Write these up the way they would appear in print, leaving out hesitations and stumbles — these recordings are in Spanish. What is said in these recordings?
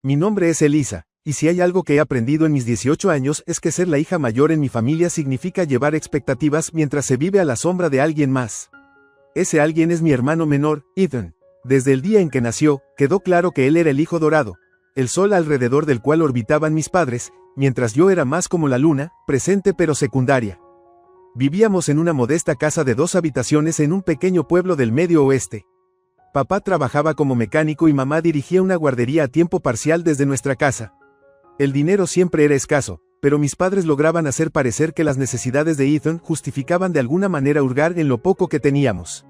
Mi nombre es Elisa, y si hay algo que he aprendido en mis 18 años es que ser la hija mayor en mi familia significa llevar expectativas mientras se vive a la sombra de alguien más. Ese alguien es mi hermano menor, Ethan. Desde el día en que nació, quedó claro que él era el hijo dorado, el sol alrededor del cual orbitaban mis padres, mientras yo era más como la luna, presente pero secundaria. Vivíamos en una modesta casa de 2 habitaciones en un pequeño pueblo del Medio Oeste. Papá trabajaba como mecánico y mamá dirigía una guardería a tiempo parcial desde nuestra casa. El dinero siempre era escaso, pero mis padres lograban hacer parecer que las necesidades de Ethan justificaban de alguna manera hurgar en lo poco que teníamos.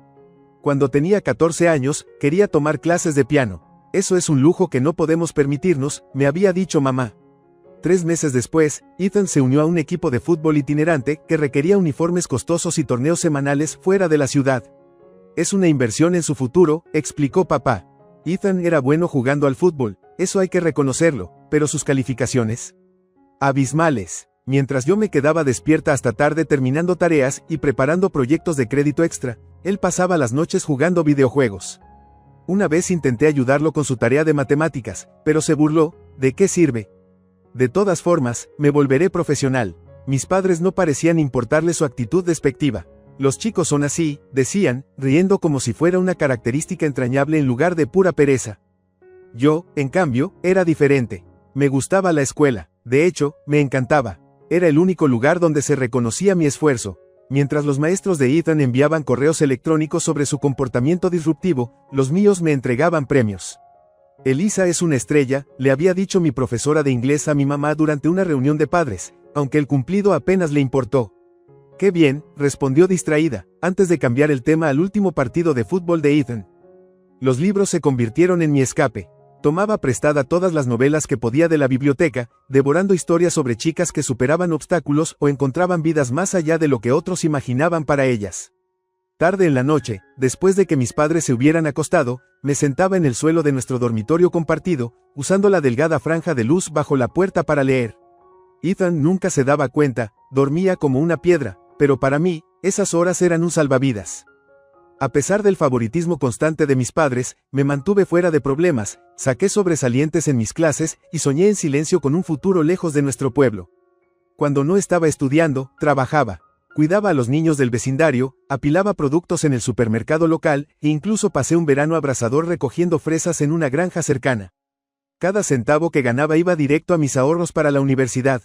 Cuando tenía 14 años, quería tomar clases de piano. Eso es un lujo que no podemos permitirnos, me había dicho mamá. 3 meses después, Ethan se unió a un equipo de fútbol itinerante que requería uniformes costosos y torneos semanales fuera de la ciudad. Es una inversión en su futuro, explicó papá. Ethan era bueno jugando al fútbol, eso hay que reconocerlo, pero sus calificaciones, abismales. Mientras yo me quedaba despierta hasta tarde terminando tareas y preparando proyectos de crédito extra, él pasaba las noches jugando videojuegos. Una vez intenté ayudarlo con su tarea de matemáticas, pero se burló. ¿De qué sirve? De todas formas, me volveré profesional. Mis padres no parecían importarle su actitud despectiva. Los chicos son así, decían, riendo como si fuera una característica entrañable en lugar de pura pereza. Yo, en cambio, era diferente. Me gustaba la escuela, de hecho, me encantaba. Era el único lugar donde se reconocía mi esfuerzo. Mientras los maestros de Ethan enviaban correos electrónicos sobre su comportamiento disruptivo, los míos me entregaban premios. Elisa es una estrella, le había dicho mi profesora de inglés a mi mamá durante una reunión de padres, aunque el cumplido apenas le importó. Qué bien, respondió distraída, antes de cambiar el tema al último partido de fútbol de Ethan. Los libros se convirtieron en mi escape. Tomaba prestada todas las novelas que podía de la biblioteca, devorando historias sobre chicas que superaban obstáculos o encontraban vidas más allá de lo que otros imaginaban para ellas. Tarde en la noche, después de que mis padres se hubieran acostado, me sentaba en el suelo de nuestro dormitorio compartido, usando la delgada franja de luz bajo la puerta para leer. Ethan nunca se daba cuenta, dormía como una piedra, pero para mí, esas horas eran un salvavidas. A pesar del favoritismo constante de mis padres, me mantuve fuera de problemas, saqué sobresalientes en mis clases y soñé en silencio con un futuro lejos de nuestro pueblo. Cuando no estaba estudiando, trabajaba. Cuidaba a los niños del vecindario, apilaba productos en el supermercado local e incluso pasé un verano abrasador recogiendo fresas en una granja cercana. Cada centavo que ganaba iba directo a mis ahorros para la universidad.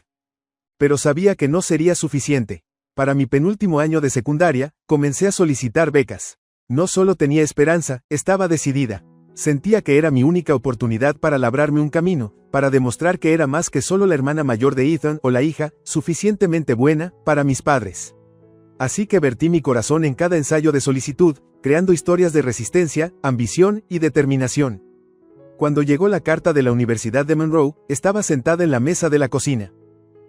Pero sabía que no sería suficiente. Para mi penúltimo año de secundaria, comencé a solicitar becas. No solo tenía esperanza, estaba decidida. Sentía que era mi única oportunidad para labrarme un camino, para demostrar que era más que solo la hermana mayor de Ethan o la hija, suficientemente buena, para mis padres. Así que vertí mi corazón en cada ensayo de solicitud, creando historias de resistencia, ambición y determinación. Cuando llegó la carta de la Universidad de Monroe, estaba sentada en la mesa de la cocina.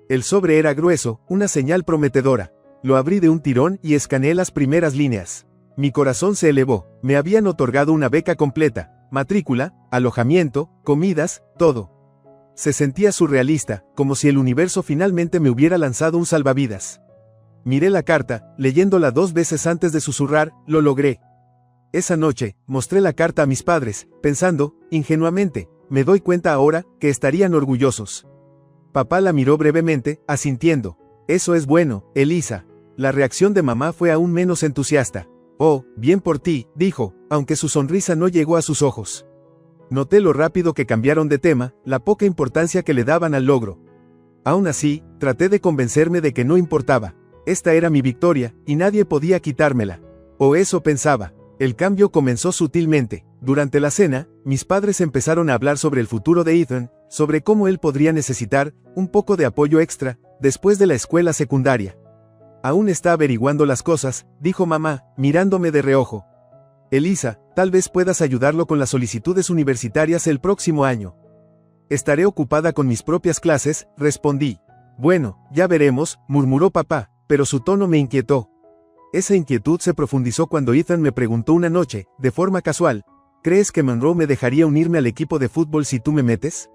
El sobre era grueso, una señal prometedora. Lo abrí de un tirón y escaneé las primeras líneas. Mi corazón se elevó, me habían otorgado una beca completa, matrícula, alojamiento, comidas, todo. Se sentía surrealista, como si el universo finalmente me hubiera lanzado un salvavidas. Miré la carta, leyéndola 2 veces antes de susurrar, lo logré. Esa noche, mostré la carta a mis padres, pensando, ingenuamente, me doy cuenta ahora, que estarían orgullosos. Papá la miró brevemente, asintiendo. Eso es bueno, Elisa. La reacción de mamá fue aún menos entusiasta. Oh, bien por ti, dijo, aunque su sonrisa no llegó a sus ojos. Noté lo rápido que cambiaron de tema, la poca importancia que le daban al logro. Aún así, traté de convencerme de que no importaba. Esta era mi victoria, y nadie podía quitármela. O eso pensaba. El cambio comenzó sutilmente. Durante la cena, mis padres empezaron a hablar sobre el futuro de Ethan, sobre cómo él podría necesitar un poco de apoyo extra, después de la escuela secundaria. Aún está averiguando las cosas, dijo mamá, mirándome de reojo. Elisa, tal vez puedas ayudarlo con las solicitudes universitarias el próximo año. Estaré ocupada con mis propias clases, respondí. Bueno, ya veremos, murmuró papá, pero su tono me inquietó. Esa inquietud se profundizó cuando Ethan me preguntó una noche, de forma casual, ¿crees que Monroe me dejaría unirme al equipo de fútbol si tú me metes?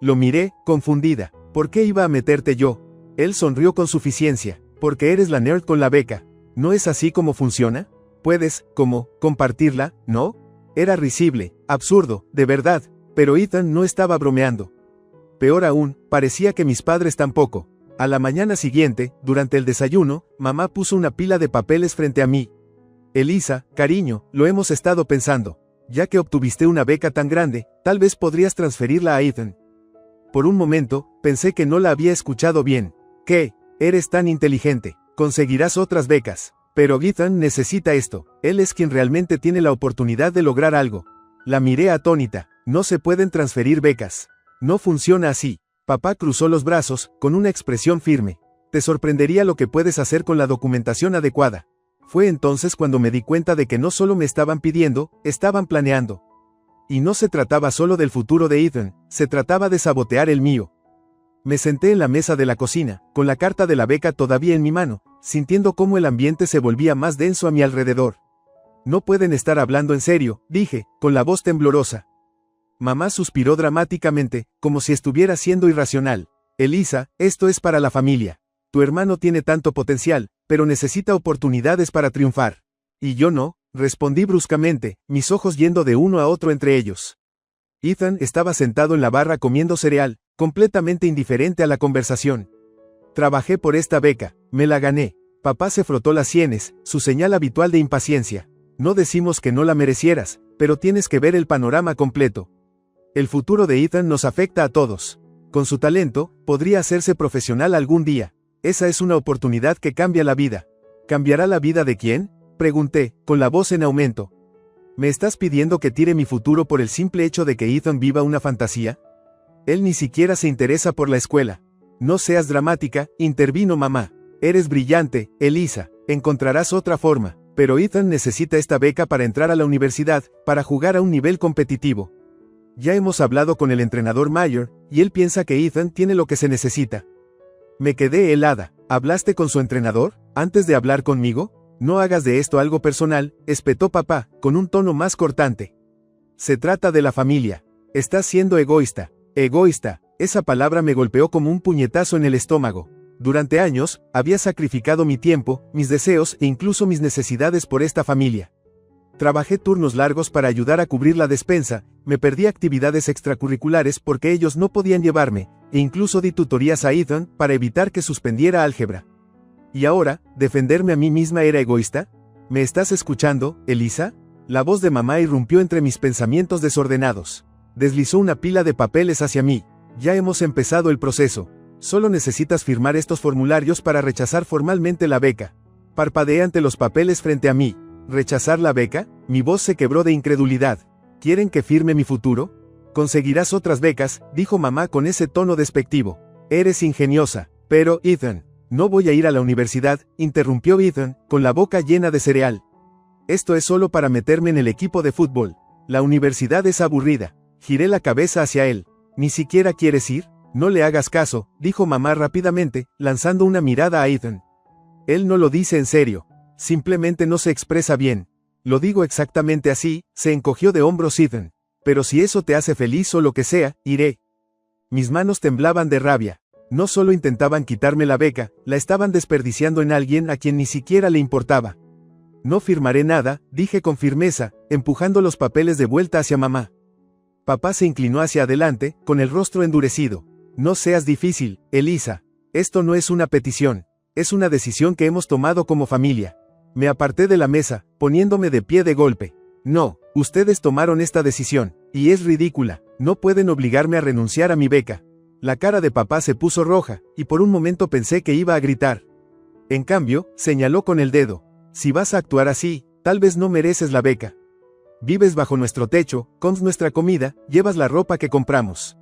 Lo miré, confundida. ¿Por qué iba a meterte yo? Él sonrió con suficiencia. Porque eres la nerd con la beca. ¿No es así como funciona? Puedes, compartirla, ¿no? Era risible, absurdo, de verdad. Pero Ethan no estaba bromeando. Peor aún, parecía que mis padres tampoco. A la mañana siguiente, durante el desayuno, mamá puso una pila de papeles frente a mí. Elisa, cariño, lo hemos estado pensando. Ya que obtuviste una beca tan grande, tal vez podrías transferirla a Ethan. Por un momento, pensé que no la había escuchado bien. ¿Qué? Eres tan inteligente. Conseguirás otras becas. Pero Ethan necesita esto. Él es quien realmente tiene la oportunidad de lograr algo. La miré atónita. No se pueden transferir becas. No funciona así. Papá cruzó los brazos, con una expresión firme. Te sorprendería lo que puedes hacer con la documentación adecuada. Fue entonces cuando me di cuenta de que no solo me estaban pidiendo, estaban planeando. Y no se trataba solo del futuro de Ethan, se trataba de sabotear el mío. Me senté en la mesa de la cocina, con la carta de la beca todavía en mi mano, sintiendo cómo el ambiente se volvía más denso a mi alrededor. No pueden estar hablando en serio, dije, con la voz temblorosa. Mamá suspiró dramáticamente, como si estuviera siendo irracional. Elisa, esto es para la familia. Tu hermano tiene tanto potencial, pero necesita oportunidades para triunfar. Y yo no, respondí bruscamente, mis ojos yendo de uno a otro entre ellos. Ethan estaba sentado en la barra comiendo cereal, completamente indiferente a la conversación. Trabajé por esta beca, me la gané. Papá se frotó las sienes, su señal habitual de impaciencia. No decimos que no la merecieras, pero tienes que ver el panorama completo. El futuro de Ethan nos afecta a todos. Con su talento, podría hacerse profesional algún día. Esa es una oportunidad que cambia la vida. ¿Cambiará la vida de quién? Pregunté, con la voz en aumento. ¿Me estás pidiendo que tire mi futuro por el simple hecho de que Ethan viva una fantasía? Él ni siquiera se interesa por la escuela. No seas dramática, intervino mamá. Eres brillante, Elisa, encontrarás otra forma. Pero Ethan necesita esta beca para entrar a la universidad, para jugar a un nivel competitivo. Ya hemos hablado con el entrenador Mayer, y él piensa que Ethan tiene lo que se necesita. Me quedé helada. ¿Hablaste con su entrenador, antes de hablar conmigo? No hagas de esto algo personal, espetó papá, con un tono más cortante. Se trata de la familia. Estás siendo egoísta. Egoísta, esa palabra me golpeó como un puñetazo en el estómago. Durante años, había sacrificado mi tiempo, mis deseos e incluso mis necesidades por esta familia. Trabajé turnos largos para ayudar a cubrir la despensa, me perdí actividades extracurriculares porque ellos no podían llevarme, e incluso di tutorías a Ethan para evitar que suspendiera álgebra. ¿Y ahora, defenderme a mí misma era egoísta? ¿Me estás escuchando, Elisa? La voz de mamá irrumpió entre mis pensamientos desordenados. Deslizó una pila de papeles hacia mí. Ya hemos empezado el proceso. Solo necesitas firmar estos formularios para rechazar formalmente la beca. Parpadeé ante los papeles frente a mí. ¿Rechazar la beca? Mi voz se quebró de incredulidad. ¿Quieren que firme mi futuro? Conseguirás otras becas, dijo mamá con ese tono despectivo. Eres ingeniosa. Pero, Ethan, no voy a ir a la universidad, interrumpió Ethan, con la boca llena de cereal. Esto es solo para meterme en el equipo de fútbol. La universidad es aburrida. Giré la cabeza hacia él. ¿Ni siquiera quieres ir? No le hagas caso, dijo mamá rápidamente, lanzando una mirada a Ethan. Él no lo dice en serio. Simplemente no se expresa bien. Lo digo exactamente así, se encogió de hombros Ethan. Pero si eso te hace feliz o lo que sea, iré. Mis manos temblaban de rabia. No solo intentaban quitarme la beca, la estaban desperdiciando en alguien a quien ni siquiera le importaba. No firmaré nada, dije con firmeza, empujando los papeles de vuelta hacia mamá. Papá se inclinó hacia adelante, con el rostro endurecido. No seas difícil, Elisa. Esto no es una petición. Es una decisión que hemos tomado como familia. Me aparté de la mesa, poniéndome de pie de golpe. No, ustedes tomaron esta decisión, y es ridícula. No pueden obligarme a renunciar a mi beca. La cara de papá se puso roja, y por un momento pensé que iba a gritar. En cambio, señaló con el dedo. Si vas a actuar así, tal vez no mereces la beca. Vives bajo nuestro techo, comes nuestra comida, llevas la ropa que compramos.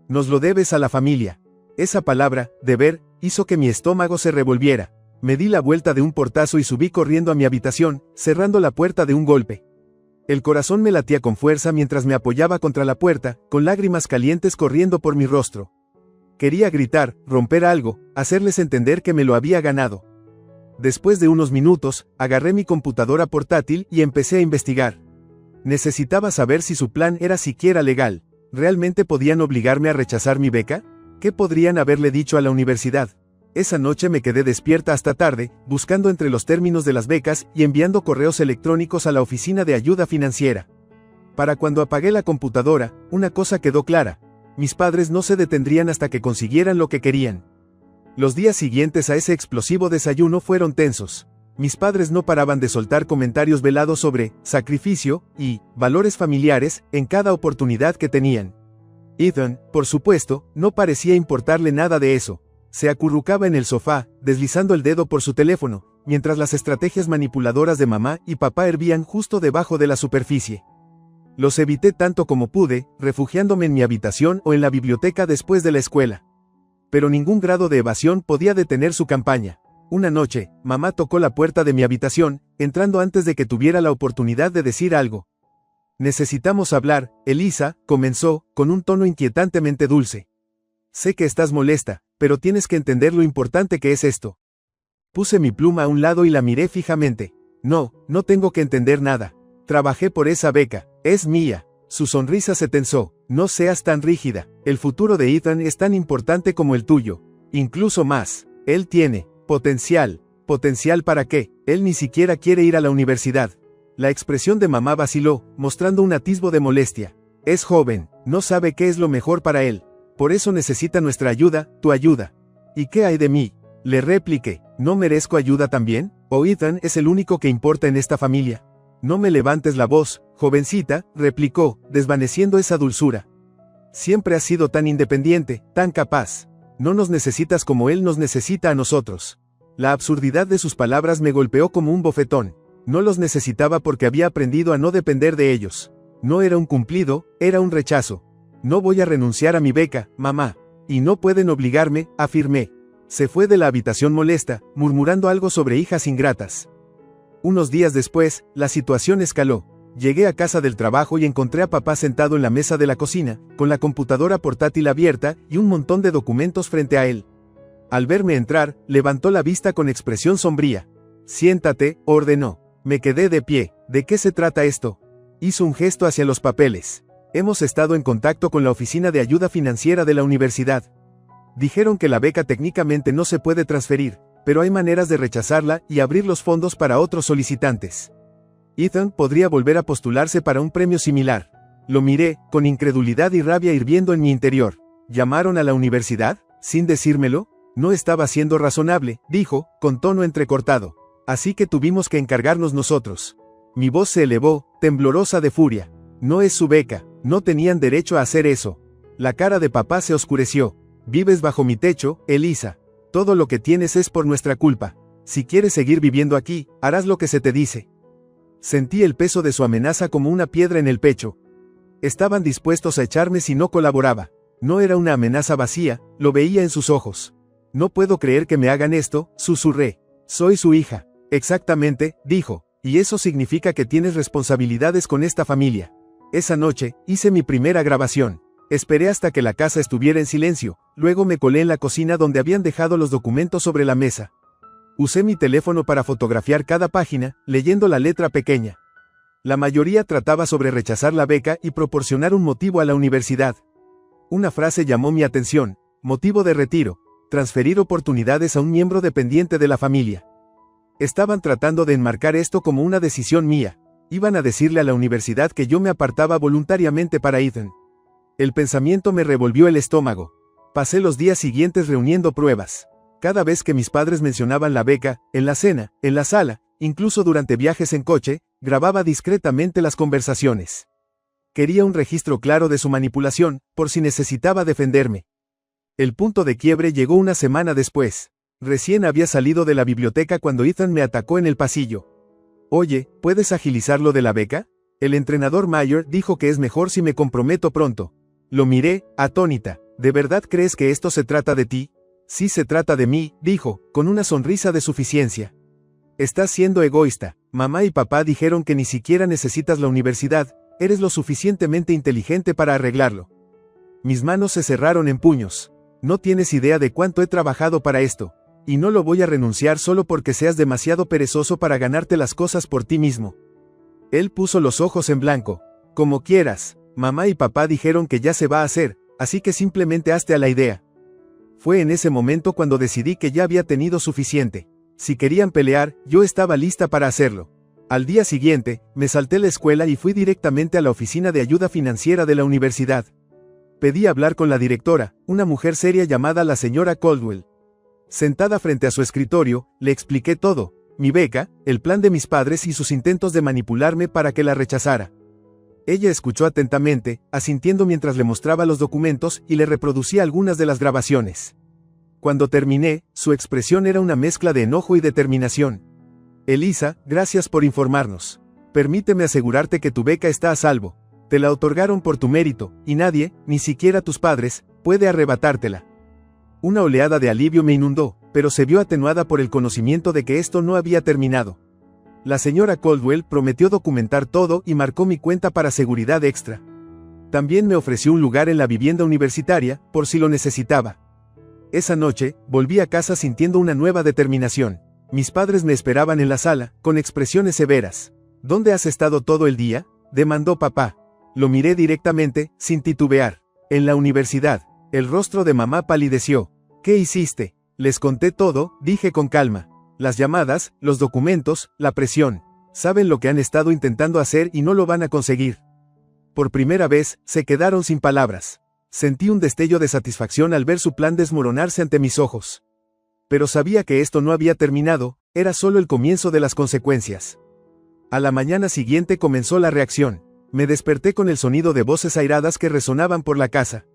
Nos lo debes a la familia. Esa palabra, deber, hizo que mi estómago se revolviera. Me di la vuelta de un portazo y subí corriendo a mi habitación, cerrando la puerta de un golpe. El corazón me latía con fuerza mientras me apoyaba contra la puerta, con lágrimas calientes corriendo por mi rostro. Quería gritar, romper algo, hacerles entender que me lo había ganado. Después de unos minutos, agarré mi computadora portátil y empecé a investigar. Necesitaba saber si su plan era siquiera legal. ¿Realmente podían obligarme a rechazar mi beca? ¿Qué podrían haberle dicho a la universidad? Esa noche me quedé despierta hasta tarde, buscando entre los términos de las becas y enviando correos electrónicos a la oficina de ayuda financiera. Para cuando apagué la computadora, una cosa quedó clara. Mis padres no se detendrían hasta que consiguieran lo que querían. Los días siguientes a ese explosivo desayuno fueron tensos. Mis padres no paraban de soltar comentarios velados sobre sacrificio y valores familiares en cada oportunidad que tenían. Ethan, por supuesto, no parecía importarle nada de eso. Se acurrucaba en el sofá, deslizando el dedo por su teléfono, mientras las estrategias manipuladoras de mamá y papá hervían justo debajo de la superficie. Los evité tanto como pude, refugiándome en mi habitación o en la biblioteca después de la escuela. Pero ningún grado de evasión podía detener su campaña. Una noche, mamá tocó la puerta de mi habitación, entrando antes de que tuviera la oportunidad de decir algo. «Necesitamos hablar», Elisa, comenzó, con un tono inquietantemente dulce. «Sé que estás molesta, pero tienes que entender lo importante que es esto». Puse mi pluma a un lado y la miré fijamente. «No, no tengo que entender nada. Trabajé por esa beca, es mía». Su sonrisa se tensó. «No seas tan rígida. El futuro de Ethan es tan importante como el tuyo. Incluso más. Él tiene potencial. ¿Potencial para qué? Él ni siquiera quiere ir a la universidad». La expresión de mamá vaciló, mostrando un atisbo de molestia. «Es joven, no sabe qué es lo mejor para él. Por eso necesita nuestra ayuda, tu ayuda». «¿Y qué hay de mí?», le repliqué. «¿No merezco ayuda también? ¿O Ethan es el único que importa en esta familia?». «No me levantes la voz, jovencita», replicó, desvaneciendo esa dulzura. «Siempre has sido tan independiente, tan capaz. No nos necesitas como él nos necesita a nosotros». La absurdidad de sus palabras me golpeó como un bofetón. No los necesitaba porque había aprendido a no depender de ellos. No era un cumplido, era un rechazo. «No voy a renunciar a mi beca, mamá. Y no pueden obligarme», afirmé. Se fue de la habitación molesta, murmurando algo sobre hijas ingratas. Unos días después, la situación escaló. Llegué a casa del trabajo y encontré a papá sentado en la mesa de la cocina, con la computadora portátil abierta y un montón de documentos frente a él. Al verme entrar, levantó la vista con expresión sombría. «Siéntate», ordenó. Me quedé de pie. «¿De qué se trata esto?». Hizo un gesto hacia los papeles. «Hemos estado en contacto con la oficina de ayuda financiera de la universidad. Dijeron que la beca técnicamente no se puede transferir, pero hay maneras de rechazarla y abrir los fondos para otros solicitantes. Ethan podría volver a postularse para un premio similar». Lo miré, con incredulidad y rabia hirviendo en mi interior. «¿Llamaron a la universidad? ¿Sin decírmelo?». «No estaba siendo razonable», dijo, con tono entrecortado. «Así que tuvimos que encargarnos nosotros». Mi voz se elevó, temblorosa de furia. «No es su beca, no tenían derecho a hacer eso». La cara de papá se oscureció. «Vives bajo mi techo, Elisa. Todo lo que tienes es por nuestra culpa. Si quieres seguir viviendo aquí, harás lo que se te dice». Sentí el peso de su amenaza como una piedra en el pecho. Estaban dispuestos a echarme si no colaboraba. No era una amenaza vacía, lo veía en sus ojos. «No puedo creer que me hagan esto», susurré. «Soy su hija». «Exactamente», dijo, «y eso significa que tienes responsabilidades con esta familia». Esa noche, hice mi primera grabación. Esperé hasta que la casa estuviera en silencio, luego me colé en la cocina donde habían dejado los documentos sobre la mesa. Usé mi teléfono para fotografiar cada página, leyendo la letra pequeña. La mayoría trataba sobre rechazar la beca y proporcionar un motivo a la universidad. Una frase llamó mi atención: motivo de retiro, transferir oportunidades a un miembro dependiente de la familia. Estaban tratando de enmarcar esto como una decisión mía. Iban a decirle a la universidad que yo me apartaba voluntariamente para Ethan. El pensamiento me revolvió el estómago. Pasé los días siguientes reuniendo pruebas. Cada vez que mis padres mencionaban la beca, en la cena, en la sala, incluso durante viajes en coche, grababa discretamente las conversaciones. Quería un registro claro de su manipulación, por si necesitaba defenderme. El punto de quiebre llegó una semana después. Recién había salido de la biblioteca cuando Ethan me atacó en el pasillo. «Oye, ¿puedes agilizar lo de la beca? El entrenador Mayer dijo que es mejor si me comprometo pronto». Lo miré, atónita. «¿De verdad crees que esto se trata de ti?». «Sí se trata de mí», dijo, con una sonrisa de suficiencia. «Estás siendo egoísta. Mamá y papá dijeron que ni siquiera necesitas la universidad, eres lo suficientemente inteligente para arreglarlo». Mis manos se cerraron en puños. «No tienes idea de cuánto he trabajado para esto. Y no lo voy a renunciar solo porque seas demasiado perezoso para ganarte las cosas por ti mismo». Él puso los ojos en blanco. «Como quieras. Mamá y papá dijeron que ya se va a hacer, así que simplemente hazte a la idea». Fue en ese momento cuando decidí que ya había tenido suficiente. Si querían pelear, yo estaba lista para hacerlo. Al día siguiente, me salté la escuela y fui directamente a la oficina de ayuda financiera de la universidad. Pedí hablar con la directora, una mujer seria llamada la señora Caldwell. Sentada frente a su escritorio, le expliqué todo, mi beca, el plan de mis padres y sus intentos de manipularme para que la rechazara. Ella escuchó atentamente, asintiendo mientras le mostraba los documentos y le reproducía algunas de las grabaciones. Cuando terminé, su expresión era una mezcla de enojo y determinación. Elisa, gracias por informarnos. Permíteme asegurarte que tu beca está a salvo. Te la otorgaron por tu mérito, y nadie, ni siquiera tus padres, puede arrebatártela. Una oleada de alivio me inundó, pero se vio atenuada por el conocimiento de que esto no había terminado. La señora Caldwell prometió documentar todo y marcó mi cuenta para seguridad extra. También me ofreció un lugar en la vivienda universitaria, por si lo necesitaba. Esa noche, volví a casa sintiendo una nueva determinación. Mis padres me esperaban en la sala, con expresiones severas. ¿Dónde has estado todo el día?, demandó papá. Lo miré directamente, sin titubear. En la universidad. El rostro de mamá palideció. ¿Qué hiciste? Les conté todo, dije con calma. Las llamadas, los documentos, la presión. Saben lo que han estado intentando hacer y no lo van a conseguir. Por primera vez, se quedaron sin palabras. Sentí un destello de satisfacción al ver su plan desmoronarse ante mis ojos. Pero sabía que esto no había terminado, era solo el comienzo de las consecuencias. A la mañana siguiente comenzó la reacción. Me desperté con el sonido de voces airadas que resonaban por la casa.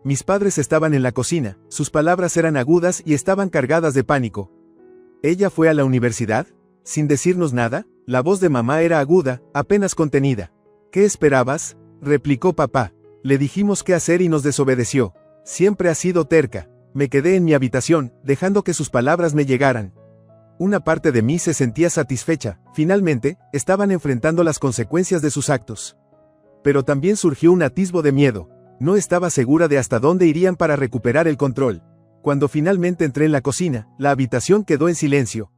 Mis padres estaban en la cocina, sus palabras eran agudas y estaban cargadas de pánico. ¿Ella fue a la universidad? Sin decirnos nada, la voz de mamá era aguda, apenas contenida. ¿Qué esperabas?, replicó papá. Le dijimos qué hacer y nos desobedeció. Siempre ha sido terca. Me quedé en mi habitación, dejando que sus palabras me llegaran. Una parte de mí se sentía satisfecha, finalmente, estaban enfrentando las consecuencias de sus actos. Pero también surgió un atisbo de miedo. No estaba segura de hasta dónde irían para recuperar el control. Cuando finalmente entré en la cocina, la habitación quedó en silencio.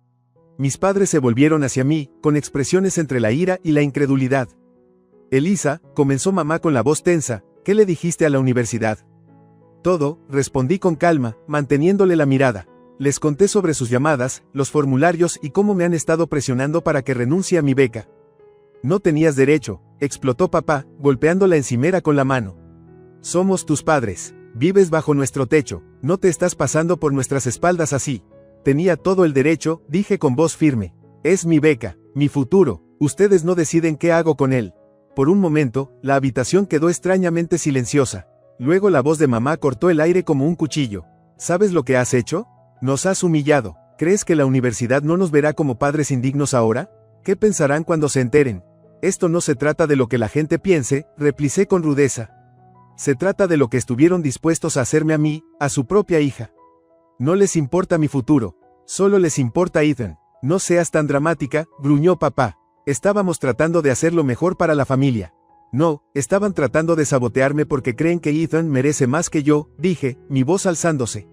Mis padres se volvieron hacia mí, con expresiones entre la ira y la incredulidad. Elisa, comenzó mamá con la voz tensa, ¿qué le dijiste a la universidad? Todo, respondí con calma, manteniéndole la mirada. Les conté sobre sus llamadas, los formularios y cómo me han estado presionando para que renuncie a mi beca. No tenías derecho, explotó papá, golpeando la encimera con la mano. Somos tus padres, vives bajo nuestro techo, no te estás pasando por nuestras espaldas así. Tenía todo el derecho, dije con voz firme. Es mi beca, mi futuro, ustedes no deciden qué hago con él. Por un momento, la habitación quedó extrañamente silenciosa. Luego la voz de mamá cortó el aire como un cuchillo. ¿Sabes lo que has hecho? Nos has humillado. ¿Crees que la universidad no nos verá como padres indignos ahora? ¿Qué pensarán cuando se enteren? Esto no se trata de lo que la gente piense, repliqué con rudeza. Se trata de lo que estuvieron dispuestos a hacerme a mí, a su propia hija. No les importa mi futuro. Solo les importa Ethan. No seas tan dramática, gruñó papá. Estábamos tratando de hacer lo mejor para la familia. No, estaban tratando de sabotearme porque creen que Ethan merece más que yo, dije, mi voz alzándose.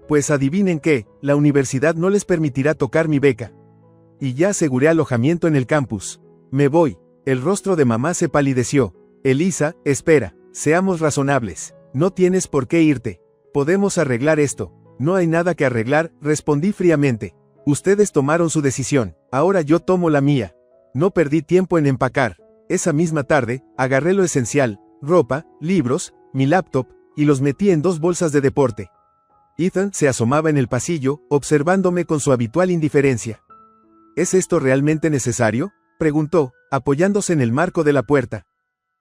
Pues adivinen qué, la universidad no les permitirá tocar mi beca. Y ya aseguré alojamiento en el campus. Me voy. El rostro de mamá se palideció. Elisa, espera, seamos razonables. No tienes por qué irte. Podemos arreglar esto. No hay nada que arreglar, respondí fríamente. Ustedes tomaron su decisión, ahora yo tomo la mía. No perdí tiempo en empacar. Esa misma tarde, agarré lo esencial, ropa, libros, mi laptop, y los metí en 2 bolsas de deporte. Ethan se asomaba en el pasillo, observándome con su habitual indiferencia. ¿Es esto realmente necesario?, preguntó, apoyándose en el marco de la puerta.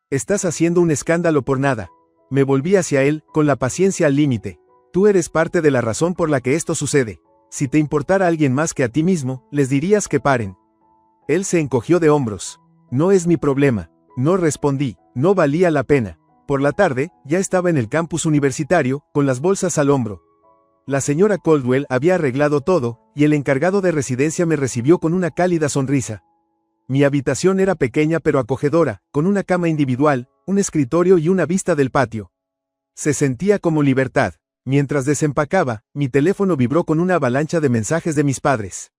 Estás haciendo un escándalo por nada. Me volví hacia él, con la paciencia al límite. Tú eres parte de la razón por la que esto sucede. Si te importara a alguien más que a ti mismo, les dirías que paren. Él se encogió de hombros. No es mi problema. No respondí, no valía la pena. Por la tarde, ya estaba en el campus universitario, con las bolsas al hombro. La señora Caldwell había arreglado todo, y el encargado de residencia me recibió con una cálida sonrisa. Mi habitación era pequeña pero acogedora, con una cama individual, un escritorio y una vista del patio. Se sentía como libertad. Mientras desempacaba, mi teléfono vibró con una avalancha de mensajes de mis padres.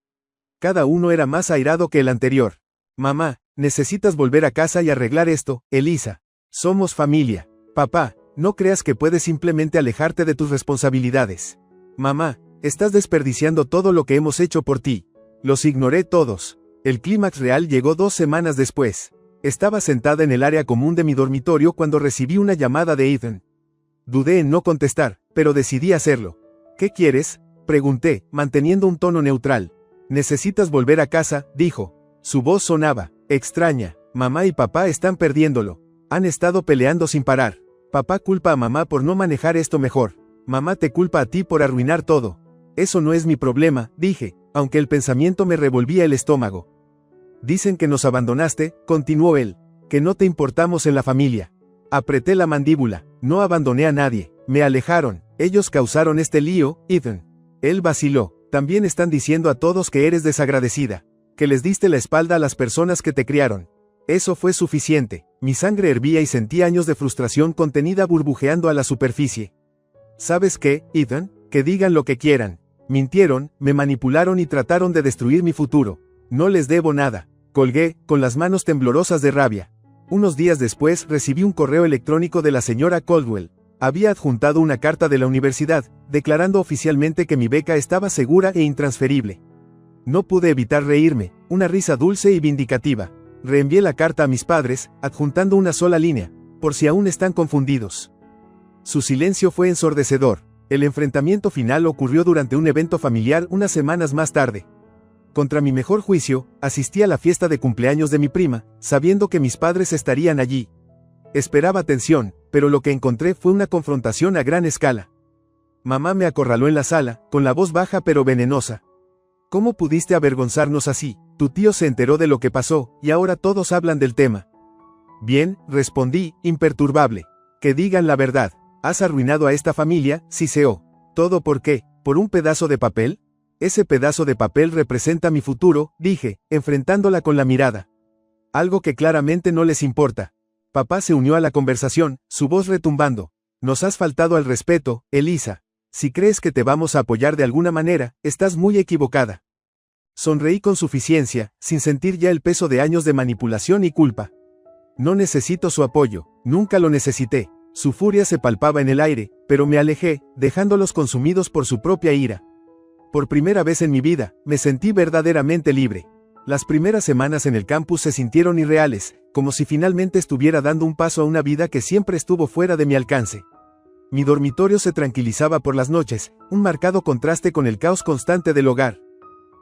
Cada uno era más airado que el anterior. Mamá, necesitas volver a casa y arreglar esto, Elisa. Somos familia. Papá, no creas que puedes simplemente alejarte de tus responsabilidades. Mamá, estás desperdiciando todo lo que hemos hecho por ti. Los ignoré todos. El clímax real llegó 2 semanas después. Estaba sentada en el área común de mi dormitorio cuando recibí una llamada de Ethan. Dudé en no contestar, pero decidí hacerlo. ¿Qué quieres?, pregunté, manteniendo un tono neutral. Necesitas volver a casa, dijo. Su voz sonaba extraña. Mamá y papá están perdiéndolo. Han estado peleando sin parar. Papá culpa a mamá por no manejar esto mejor. Mamá te culpa a ti por arruinar todo. Eso no es mi problema, dije, aunque el pensamiento me revolvía el estómago. Dicen que nos abandonaste, continuó él, que no te importamos en la familia. Apreté la mandíbula, no abandoné a nadie, me alejaron, ellos causaron este lío, Ethan. Él vaciló, también están diciendo a todos que eres desagradecida, que les diste la espalda a las personas que te criaron. Eso fue suficiente, mi sangre hervía y sentí años de frustración contenida burbujeando a la superficie. ¿Sabes qué, Ethan? Que digan lo que quieran. Mintieron, me manipularon y trataron de destruir mi futuro. No les debo nada. Colgué, con las manos temblorosas de rabia. Unos días después recibí un correo electrónico de la señora Caldwell. Había adjuntado una carta de la universidad, declarando oficialmente que mi beca estaba segura e intransferible. No pude evitar reírme, una risa dulce y vindicativa. Reenvié la carta a mis padres, adjuntando una sola línea, por si aún están confundidos. Su silencio fue ensordecedor. El enfrentamiento final ocurrió durante un evento familiar unas semanas más tarde. Contra mi mejor juicio, asistí a la fiesta de cumpleaños de mi prima, sabiendo que mis padres estarían allí. Esperaba atención, pero lo que encontré fue una confrontación a gran escala. Mamá me acorraló en la sala, con la voz baja pero venenosa. ¿Cómo pudiste avergonzarnos así? Tu tío se enteró de lo que pasó, y ahora todos hablan del tema. Bien, respondí, imperturbable. Que digan la verdad. Has arruinado a esta familia, siseó. ¿Todo por qué? ¿Por un pedazo de papel? Ese pedazo de papel representa mi futuro, dije, enfrentándola con la mirada. Algo que claramente no les importa. Papá se unió a la conversación, su voz retumbando. Nos has faltado al respeto, Elisa. Si crees que te vamos a apoyar de alguna manera, estás muy equivocada. Sonreí con suficiencia, sin sentir ya el peso de años de manipulación y culpa. No necesito su apoyo, nunca lo necesité. Su furia se palpaba en el aire, pero me alejé, dejándolos consumidos por su propia ira. Por primera vez en mi vida, me sentí verdaderamente libre. Las primeras semanas en el campus se sintieron irreales, como si finalmente estuviera dando un paso a una vida que siempre estuvo fuera de mi alcance. Mi dormitorio se tranquilizaba por las noches, un marcado contraste con el caos constante del hogar.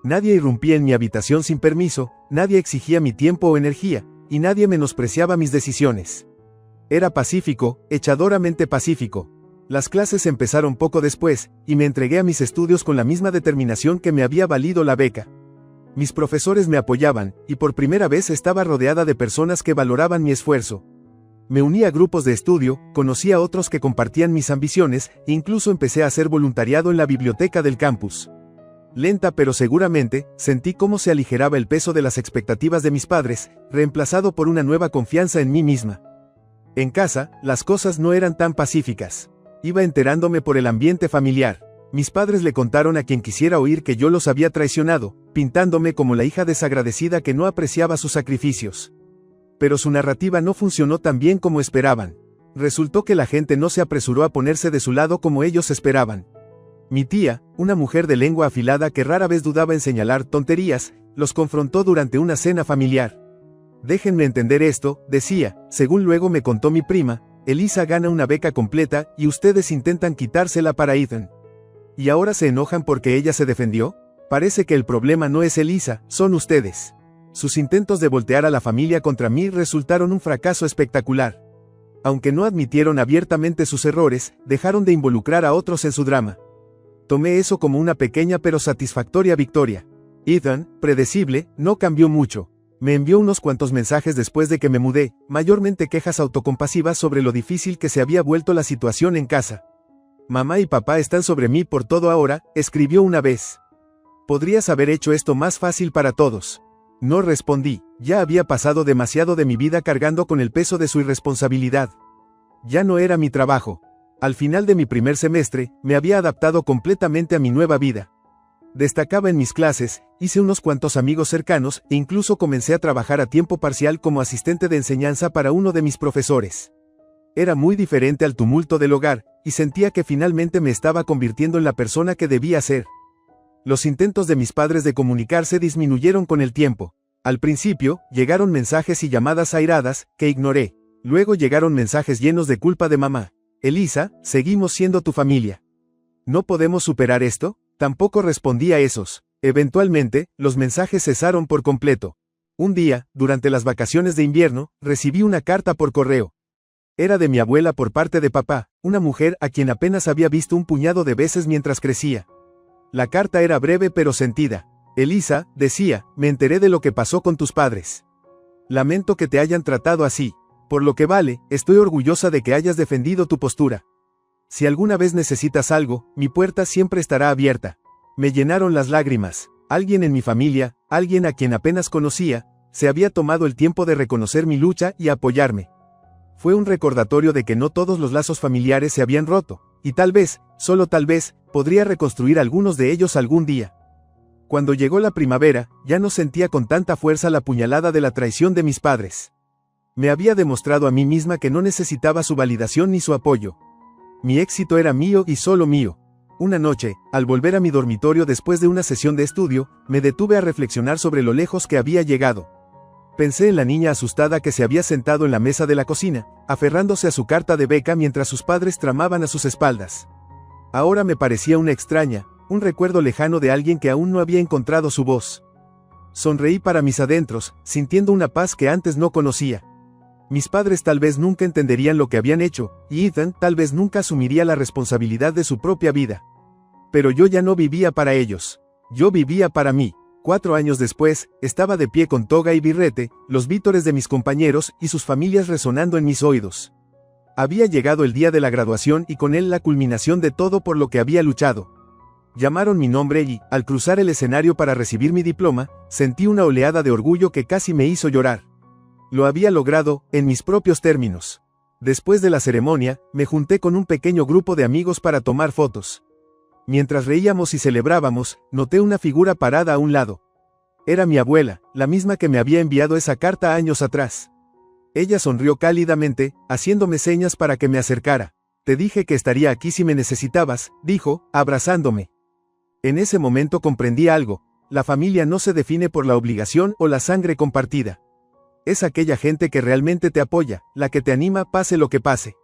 Nadie irrumpía en mi habitación sin permiso, nadie exigía mi tiempo o energía, y nadie menospreciaba mis decisiones. Era pacífico, echadoramente pacífico. Las clases empezaron poco después, y me entregué a mis estudios con la misma determinación que me había valido la beca. Mis profesores me apoyaban, y por primera vez estaba rodeada de personas que valoraban mi esfuerzo. Me uní a grupos de estudio, conocí a otros que compartían mis ambiciones, e incluso empecé a hacer voluntariado en la biblioteca del campus. Lenta pero seguramente, sentí cómo se aligeraba el peso de las expectativas de mis padres, reemplazado por una nueva confianza en mí misma. En casa, las cosas no eran tan pacíficas. Iba enterándome por el ambiente familiar. Mis padres le contaron a quien quisiera oír que yo los había traicionado, pintándome como la hija desagradecida que no apreciaba sus sacrificios. Pero su narrativa no funcionó tan bien como esperaban. Resultó que la gente no se apresuró a ponerse de su lado como ellos esperaban. Mi tía, una mujer de lengua afilada que rara vez dudaba en señalar tonterías, los confrontó durante una cena familiar. Déjenme entender esto, decía, según luego me contó mi prima, Elisa gana una beca completa, y ustedes intentan quitársela para Ethan. ¿Y ahora se enojan porque ella se defendió? Parece que el problema no es Elisa, son ustedes. Sus intentos de voltear a la familia contra mí resultaron un fracaso espectacular. Aunque no admitieron abiertamente sus errores, dejaron de involucrar a otros en su drama. Tomé eso como una pequeña pero satisfactoria victoria. Ethan, predecible, no cambió mucho. Me envió unos cuantos mensajes después de que me mudé, mayormente quejas autocompasivas sobre lo difícil que se había vuelto la situación en casa. Mamá y papá están sobre mí por todo ahora, escribió una vez. Podrías haber hecho esto más fácil para todos. No respondí, ya había pasado demasiado de mi vida cargando con el peso de su irresponsabilidad. Ya no era mi trabajo. Al final de mi primer semestre, me había adaptado completamente a mi nueva vida. Destacaba en mis clases, hice unos cuantos amigos cercanos, e incluso comencé a trabajar a tiempo parcial como asistente de enseñanza para uno de mis profesores. Era muy diferente al tumulto del hogar, y sentía que finalmente me estaba convirtiendo en la persona que debía ser. Los intentos de mis padres de comunicarse disminuyeron con el tiempo. Al principio, llegaron mensajes y llamadas airadas, que ignoré. Luego llegaron mensajes llenos de culpa de mamá. Elisa, seguimos siendo tu familia. ¿No podemos superar esto? Tampoco respondí a esos. Eventualmente, los mensajes cesaron por completo. Un día, durante las vacaciones de invierno, recibí una carta por correo. Era de mi abuela por parte de papá, una mujer a quien apenas había visto un puñado de veces mientras crecía. La carta era breve pero sentida. Elisa, decía, me enteré de lo que pasó con tus padres. Lamento que te hayan tratado así. Por lo que vale, estoy orgullosa de que hayas defendido tu postura. Si alguna vez necesitas algo, mi puerta siempre estará abierta. Me llenaron las lágrimas. Alguien en mi familia, alguien a quien apenas conocía, se había tomado el tiempo de reconocer mi lucha y apoyarme. Fue un recordatorio de que no todos los lazos familiares se habían roto, y tal vez, solo tal vez, podría reconstruir algunos de ellos algún día. Cuando llegó la primavera, ya no sentía con tanta fuerza la puñalada de la traición de mis padres. Me había demostrado a mí misma que no necesitaba su validación ni su apoyo. Mi éxito era mío y solo mío. Una noche, al volver a mi dormitorio después de una sesión de estudio, me detuve a reflexionar sobre lo lejos que había llegado. Pensé en la niña asustada que se había sentado en la mesa de la cocina, aferrándose a su carta de beca mientras sus padres tramaban a sus espaldas. Ahora me parecía una extraña, un recuerdo lejano de alguien que aún no había encontrado su voz. Sonreí para mis adentros, sintiendo una paz que antes no conocía. Mis padres tal vez nunca entenderían lo que habían hecho, y Ethan tal vez nunca asumiría la responsabilidad de su propia vida. Pero yo ya no vivía para ellos. Yo vivía para mí. 4 años después, estaba de pie con toga y birrete, los vítores de mis compañeros y sus familias resonando en mis oídos. Había llegado el día de la graduación y con él la culminación de todo por lo que había luchado. Llamaron mi nombre y, al cruzar el escenario para recibir mi diploma, sentí una oleada de orgullo que casi me hizo llorar. Lo había logrado, en mis propios términos. Después de la ceremonia, me junté con un pequeño grupo de amigos para tomar fotos. Mientras reíamos y celebrábamos, noté una figura parada a un lado. Era mi abuela, la misma que me había enviado esa carta años atrás. Ella sonrió cálidamente, haciéndome señas para que me acercara. Te dije que estaría aquí si me necesitabas, dijo, abrazándome. En ese momento comprendí algo: la familia no se define por la obligación o la sangre compartida. Es aquella gente que realmente te apoya, la que te anima pase lo que pase.